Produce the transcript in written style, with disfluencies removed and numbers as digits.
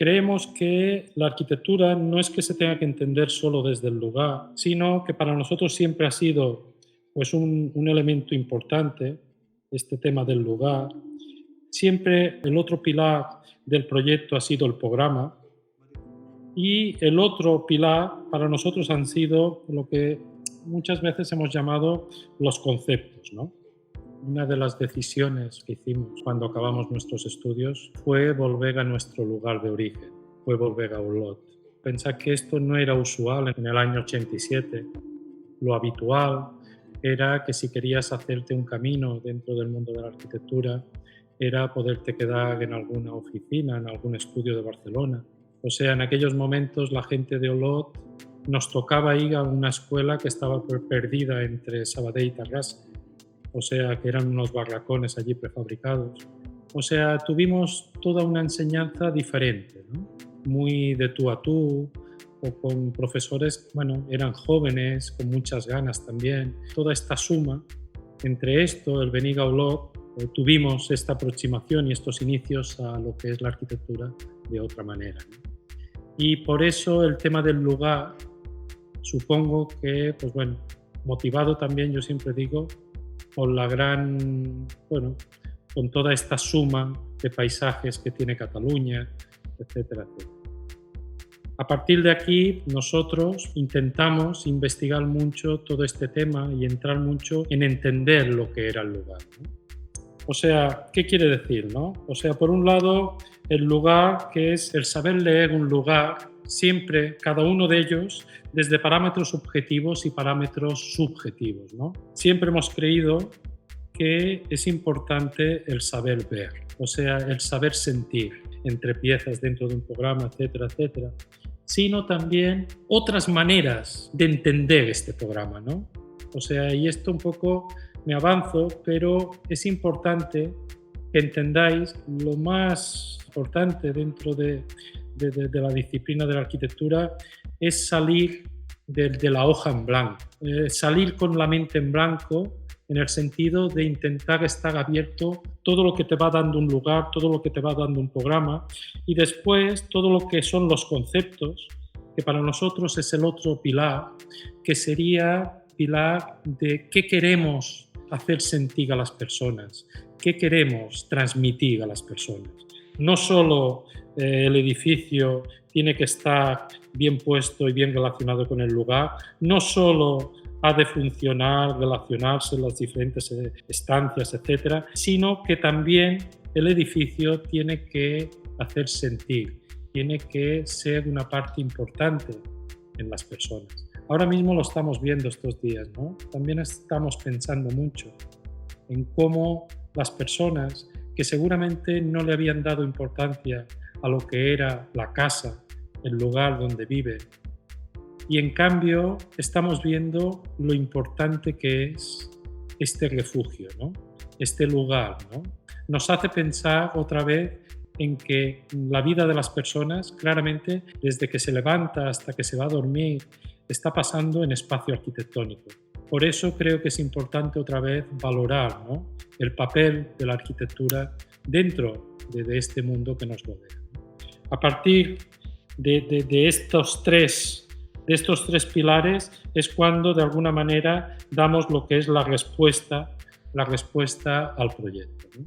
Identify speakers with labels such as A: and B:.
A: Creemos que la arquitectura no es que se tenga que entender solo desde el lugar, sino que para nosotros siempre ha sido pues, un elemento importante, este tema del lugar. Siempre el otro pilar del proyecto ha sido el programa y el otro pilar para nosotros han sido lo que muchas veces hemos llamado los conceptos, ¿no? Una de las decisiones que hicimos cuando acabamos nuestros estudios fue volver a nuestro lugar de origen, fue volver a Olot. Pensar que esto no era usual en el año 87. Lo habitual era que si querías hacerte un camino dentro del mundo de la arquitectura, era poderte quedar en alguna oficina, en algún estudio de Barcelona. O sea, en aquellos momentos la gente de Olot nos tocaba ir a una escuela que estaba perdida entre Sabadell y Terrassa. O sea, que eran unos barracones allí prefabricados. O sea, tuvimos toda una enseñanza diferente, ¿no? Muy de tú a tú, o con profesores, bueno, eran jóvenes, con muchas ganas también. Toda esta suma, entre esto, el venir a Olot, tuvimos esta aproximación y estos inicios a lo que es la arquitectura de otra manera, ¿no? Y por eso el tema del lugar, supongo que, pues bueno, motivado también, yo siempre digo, con la gran, bueno, con toda esta suma de paisajes que tiene Cataluña, etcétera, etcétera. A partir de aquí, nosotros intentamos investigar mucho todo este tema y entrar mucho en entender lo que era el lugar, ¿no? O sea, ¿qué quiere decir, no? O sea, por un lado, el lugar, que es el saber leer un lugar, siempre, cada uno de ellos, desde parámetros objetivos y parámetros subjetivos, ¿no? Siempre hemos creído que es importante el saber ver, o sea, el saber sentir entre piezas dentro de un programa, etcétera, etcétera, sino también otras maneras de entender este programa, ¿no? O sea, y esto un poco me avanzo, pero es importante que entendáis lo más importante dentro de la disciplina de la arquitectura es salir de la hoja en blanco, salir con la mente en blanco en el sentido de intentar estar abierto todo lo que te va dando un lugar, todo lo que te va dando un programa y después todo lo que son los conceptos, que para nosotros es el otro pilar, que sería pilar de qué queremos hacer sentir a las personas, qué queremos transmitir a las personas. No solo el edificio tiene que estar bien puesto y bien relacionado con el lugar, no solo ha de funcionar, relacionarse en las diferentes estancias, etcétera, sino que también el edificio tiene que hacer sentir, tiene que ser una parte importante en las personas. Ahora mismo lo estamos viendo estos días, ¿no? También estamos pensando mucho en cómo las personas que seguramente no le habían dado importancia a lo que era la casa, el lugar donde vive, y en cambio estamos viendo lo importante que es este refugio, ¿no? Este lugar, ¿no? Nos hace pensar otra vez en que la vida de las personas, claramente, desde que se levanta hasta que se va a dormir, está pasando en espacio arquitectónico. Por eso creo que es importante otra vez valorar, ¿no?, el papel de la arquitectura dentro de este mundo que nos rodea. A partir de estos tres pilares es cuando de alguna manera damos lo que es la respuesta al proyecto, ¿no?